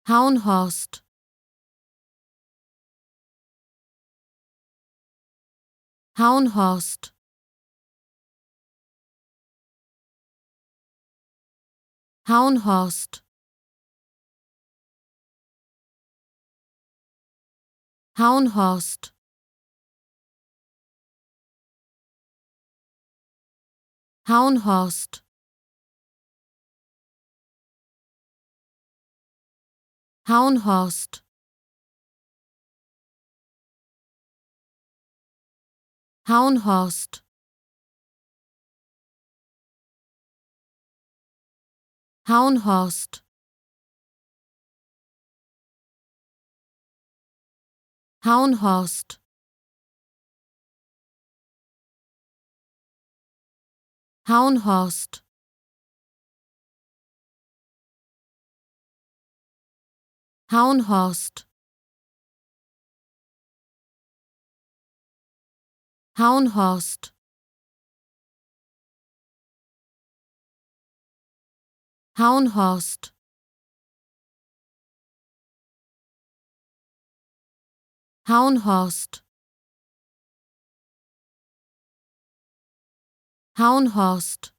Haunhorst, Haunhorst, Haunhorst, Haunhorst, Haunhorst, Haunhorst, Haunhorst, Haunhorst, Haunhorst, Haunhorst, Haunhorst, Haunhorst, Haunhorst, Haunhorst, Haunhorst,